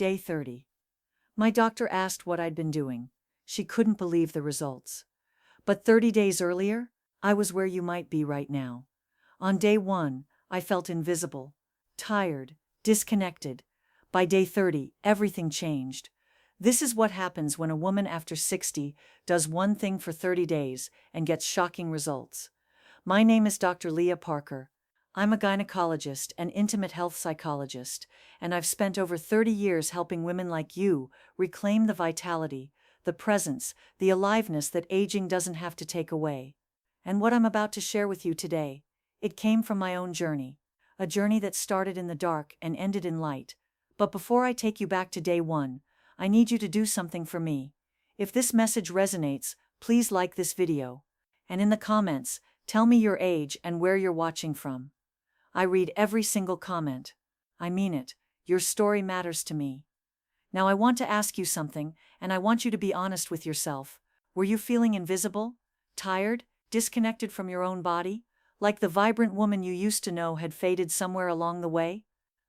Day 30. My doctor asked what I'd been doing. She couldn't believe the results. But 30 days earlier, I was where you might be right now. On day 1, I felt invisible, tired, disconnected. By day 30, everything changed. This is what happens when a woman after 60 does one thing for 30 days and gets shocking results. My name is Dr. Leah Parker. I'm a gynecologist and intimate health psychologist, and I've spent over 30 years helping women like you reclaim the vitality, the presence, the aliveness that aging doesn't have to take away. And what I'm about to share with you today, it came from my own journey, a journey that started in the dark and ended in light. But before I take you back to day 1, I need you to do something for me. If this message resonates, please like this video. And in the comments, tell me your age and where you're watching from. I read every single comment. I mean it, your story matters to me. Now I want to ask you something, and I want you to be honest with yourself. Were you feeling invisible, tired, disconnected from your own body, like the vibrant woman you used to know had faded somewhere along the way?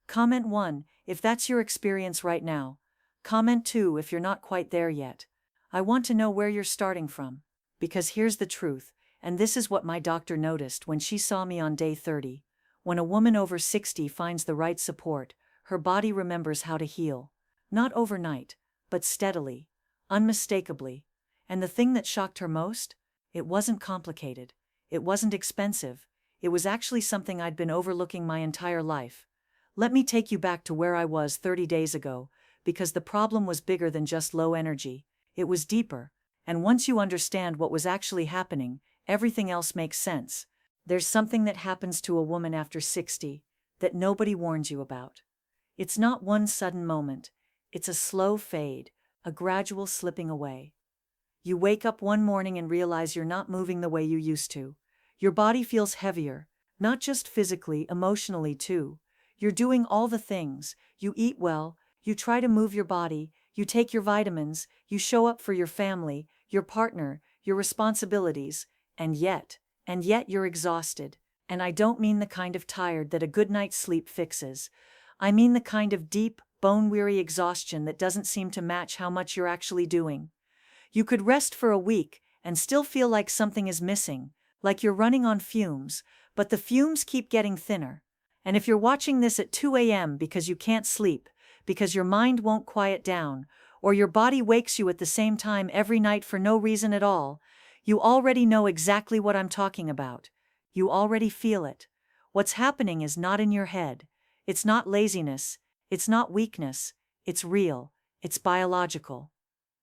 Comment 1, if that's your experience right now. Comment 2 if you're not quite there yet. I want to know where you're starting from. Because here's the truth, and this is what my doctor noticed when she saw me on day 30. When a woman over 60 finds the right support, her body remembers how to heal. Not overnight, but steadily, unmistakably. And the thing that shocked her most? It wasn't complicated. It wasn't expensive. It was actually something I'd been overlooking my entire life. Let me take you back to where I was 30 days ago, because the problem was bigger than just low energy. It was deeper. And once you understand what was actually happening, everything else makes sense. There's something that happens to a woman after 60 that nobody warns you about. It's not one sudden moment. It's a slow fade, a gradual slipping away. You wake up one morning and realize you're not moving the way you used to. Your body feels heavier, not just physically, emotionally too. You're doing all the things. You eat well, you try to move your body, you take your vitamins, you show up for your family, your partner, your responsibilities, and yet you're exhausted. And I don't mean the kind of tired that a good night's sleep fixes. I mean the kind of deep, bone-weary exhaustion that doesn't seem to match how much you're actually doing. You could rest for a week and still feel like something is missing, like you're running on fumes, but the fumes keep getting thinner. And if you're watching this at 2 a.m. because you can't sleep, because your mind won't quiet down, or your body wakes you at the same time every night for no reason at all, you already know exactly what I'm talking about. You already feel it. What's happening is not in your head. It's not laziness. It's not weakness. It's real. It's biological.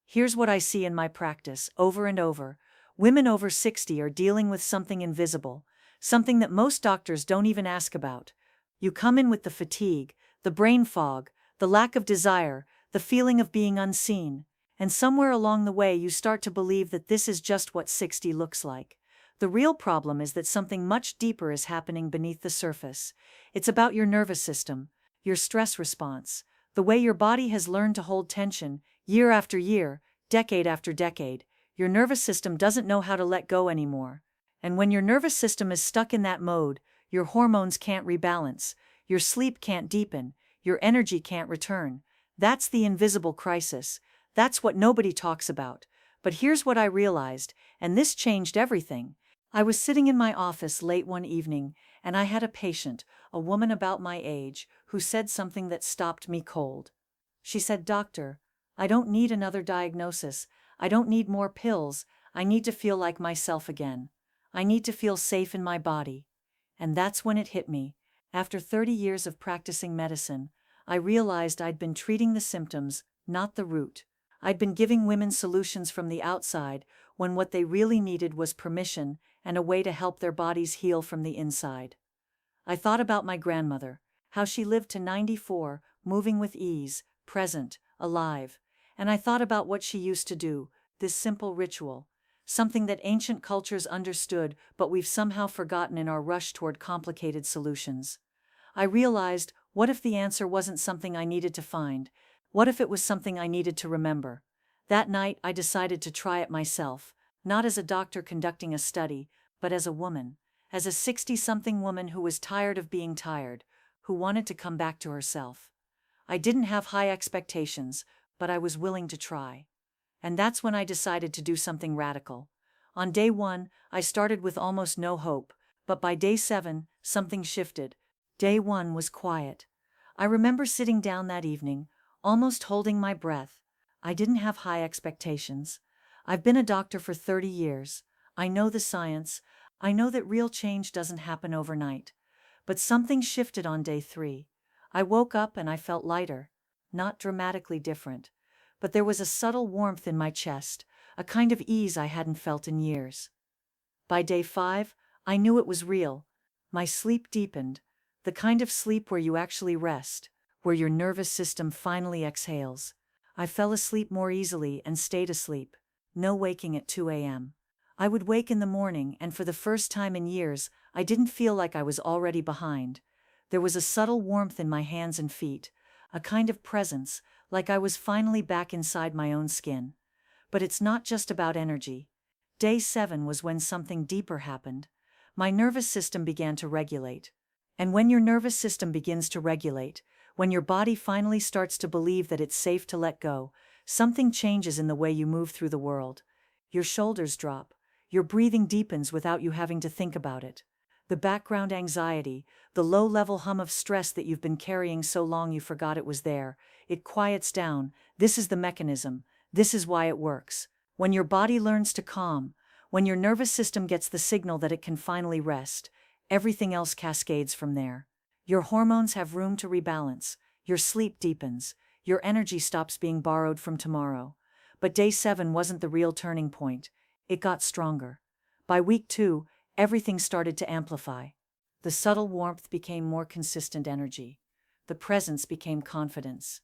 Here's what I see in my practice, over and over. Women over 60 are dealing with something invisible, something that most doctors don't even ask about. You come in with the fatigue, the brain fog, the lack of desire, the feeling of being unseen, and somewhere along the way you start to believe that this is just what 60 looks like. The real problem is that something much deeper is happening beneath the surface. It's about your nervous system, your stress response, the way your body has learned to hold tension, year after year, decade after decade. Your nervous system doesn't know how to let go anymore. And when your nervous system is stuck in that mode, your hormones can't rebalance, your sleep can't deepen, your energy can't return. That's the invisible crisis. That's what nobody talks about. But here's what I realized, and this changed everything. I was sitting in my office late one evening, and I had a patient, a woman about my age, who said something that stopped me cold. She said, "Doctor, I don't need another diagnosis. I don't need more pills. I need to feel like myself again. I need to feel safe in my body." And that's when it hit me. After 30 years of practicing medicine, I realized I'd been treating the symptoms, not the root. I'd been giving women solutions from the outside, when what they really needed was permission and a way to help their bodies heal from the inside. I thought about my grandmother, how she lived to 94, moving with ease, present, alive. And I thought about what she used to do, this simple ritual, something that ancient cultures understood but we've somehow forgotten in our rush toward complicated solutions. I realized, what if the answer wasn't something I needed to find? What if it was something I needed to remember? That night I decided to try it myself, not as a doctor conducting a study, but as a woman, as a 60-something woman who was tired of being tired, who wanted to come back to herself. I didn't have high expectations, but I was willing to try. And that's when I decided to do something radical. On day 1, I started with almost no hope, but by day 7, something shifted. Day 1 was quiet. I remember sitting down that evening, almost holding my breath. I didn't have high expectations. I've been a doctor for 30 years. I know the science. I know that real change doesn't happen overnight. But something shifted on day 3. I woke up and I felt lighter. Not dramatically different. But there was a subtle warmth in my chest, a kind of ease I hadn't felt in years. By day 5, I knew it was real. My sleep deepened, the kind of sleep where you actually rest, where your nervous system finally exhales. I fell asleep more easily and stayed asleep. No waking at 2 a.m. I would wake in the morning, and for the first time in years, I didn't feel like I was already behind. There was a subtle warmth in my hands and feet, a kind of presence, like I was finally back inside my own skin. But it's not just about energy. Day 7 was when something deeper happened. My nervous system began to regulate. And when your nervous system begins to regulate, when your body finally starts to believe that it's safe to let go, something changes in the way you move through the world. Your shoulders drop. Your breathing deepens without you having to think about it. The background anxiety, the low-level hum of stress that you've been carrying so long you forgot it was there, it quiets down. This is the mechanism. This is why it works. When your body learns to calm, when your nervous system gets the signal that it can finally rest, everything else cascades from there. Your hormones have room to rebalance, your sleep deepens, your energy stops being borrowed from tomorrow. But day 7 wasn't the real turning point. It got stronger. By week 2, everything started to amplify. The subtle warmth became more consistent energy. The presence became confidence.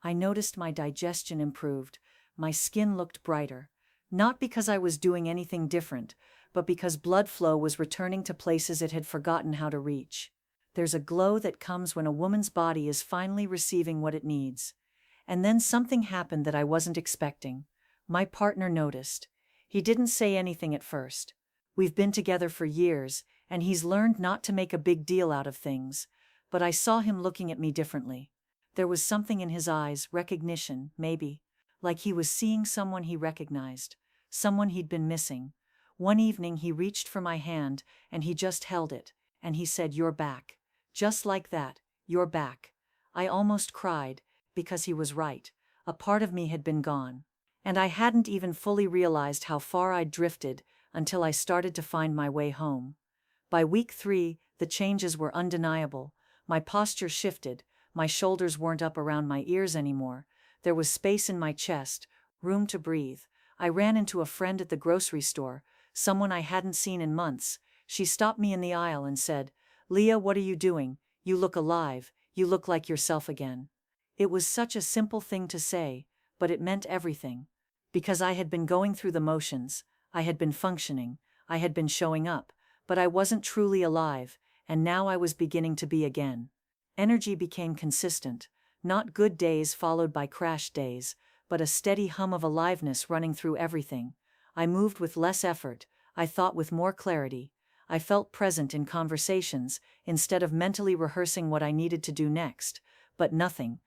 I noticed my digestion improved, my skin looked brighter. Not because I was doing anything different, but because blood flow was returning to places it had forgotten how to reach. There's a glow that comes when a woman's body is finally receiving what it needs. And then something happened that I wasn't expecting. My partner noticed. He didn't say anything at first. We've been together for years, and he's learned not to make a big deal out of things, but I saw him looking at me differently. There was something in his eyes, recognition, maybe, like he was seeing someone he recognized, someone he'd been missing. One evening he reached for my hand, and he just held it, and he said, "You're back." Just like that, "You're back." I almost cried, because he was right. A part of me had been gone. And I hadn't even fully realized how far I'd drifted until I started to find my way home. By week 3, the changes were undeniable. My posture shifted, my shoulders weren't up around my ears anymore. There was space in my chest, room to breathe. I ran into a friend at the grocery store, someone I hadn't seen in months. She stopped me in the aisle and said, "Leah, what are you doing? You look alive, you look like yourself again." It was such a simple thing to say, but it meant everything. Because I had been going through the motions, I had been functioning, I had been showing up, but I wasn't truly alive, and now I was beginning to be again. Energy became consistent, not good days followed by crash days, but a steady hum of aliveness running through everything. I moved with less effort, I thought with more clarity. I felt present in conversations, instead of mentally rehearsing what I needed to do next. But nothing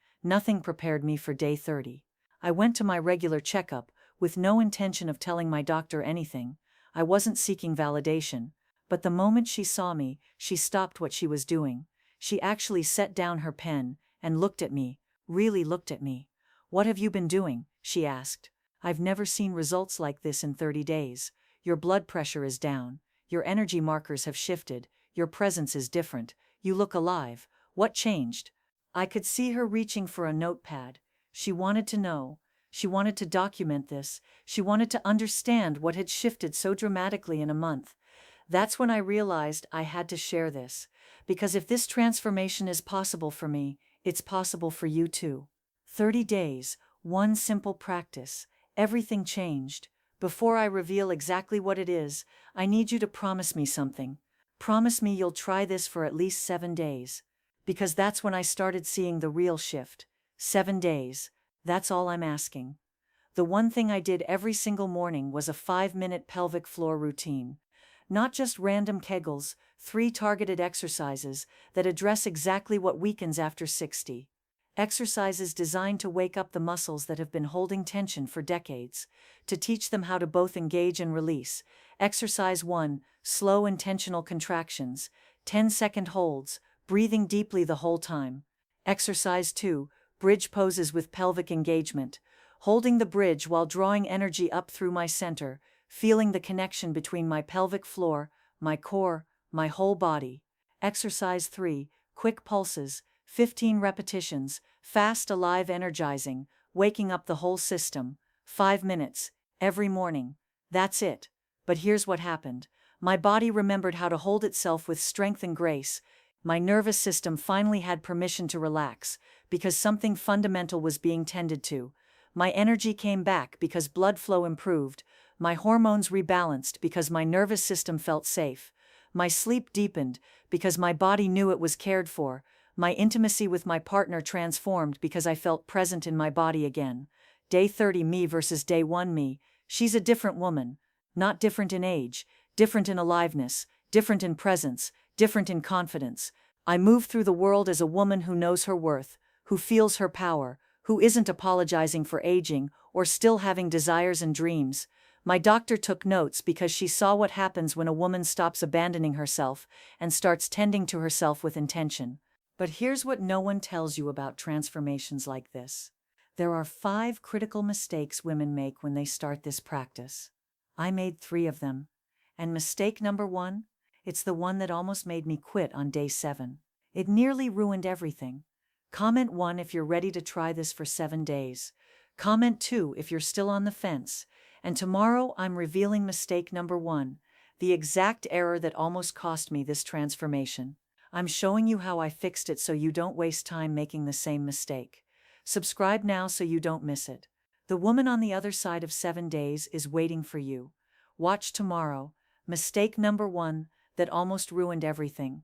prepared me for day 30. I went to my regular checkup, with no intention of telling my doctor anything. I wasn't seeking validation. But the moment she saw me, she stopped what she was doing. She actually set down her pen, and looked at me, really looked at me. "What have you been doing?" she asked. "I've never seen results like this in 30 days. Your blood pressure is down. Your energy markers have shifted. Your presence is different. You look alive. What changed?" I could see her reaching for a notepad. She wanted to know. She wanted to document this. She wanted to understand what had shifted so dramatically in a month. That's when I realized I had to share this. Because if this transformation is possible for me, it's possible for you too. 30 days, one simple practice. Everything changed. Before I reveal exactly what it is, I need you to promise me something. Promise me you'll try this for at least 7 days. Because that's when I started seeing the real shift. 7 days. That's all I'm asking. The one thing I did every single morning was a 5-minute pelvic floor routine. Not just random kegels, 3 targeted exercises that address exactly what weakens after 60. Exercises designed to wake up the muscles that have been holding tension for decades, to teach them how to both engage and release. Exercise 1, slow intentional contractions, 10-second holds, breathing deeply the whole time. Exercise 2, bridge poses with pelvic engagement, holding the bridge while drawing energy up through my center, feeling the connection between my pelvic floor, my core, my whole body. Exercise 3, quick pulses, 15 repetitions, fast, alive, energizing, waking up the whole system, 5 minutes, every morning. That's it. But here's what happened. My body remembered how to hold itself with strength and grace. My nervous system finally had permission to relax, because something fundamental was being tended to. My energy came back because blood flow improved. My hormones rebalanced because my nervous system felt safe. My sleep deepened because my body knew it was cared for. My intimacy with my partner transformed because I felt present in my body again. Day 30 me versus day 1 me. She's a different woman. Not different in age, different in aliveness, different in presence, different in confidence. I move through the world as a woman who knows her worth, who feels her power, who isn't apologizing for aging or still having desires and dreams. My doctor took notes because she saw what happens when a woman stops abandoning herself and starts tending to herself with intention. But here's what no one tells you about transformations like this. There are 5 critical mistakes women make when they start this practice. I made 3 of them. And mistake number 1? It's the one that almost made me quit on day 7. It nearly ruined everything. Comment 1 if you're ready to try this for 7 days. Comment 2 if you're still on the fence. And tomorrow I'm revealing mistake number 1, the exact error that almost cost me this transformation. I'm showing you how I fixed it so you don't waste time making the same mistake. Subscribe now so you don't miss it. The woman on the other side of 7 days is waiting for you. Watch tomorrow. Mistake number 1 that almost ruined everything.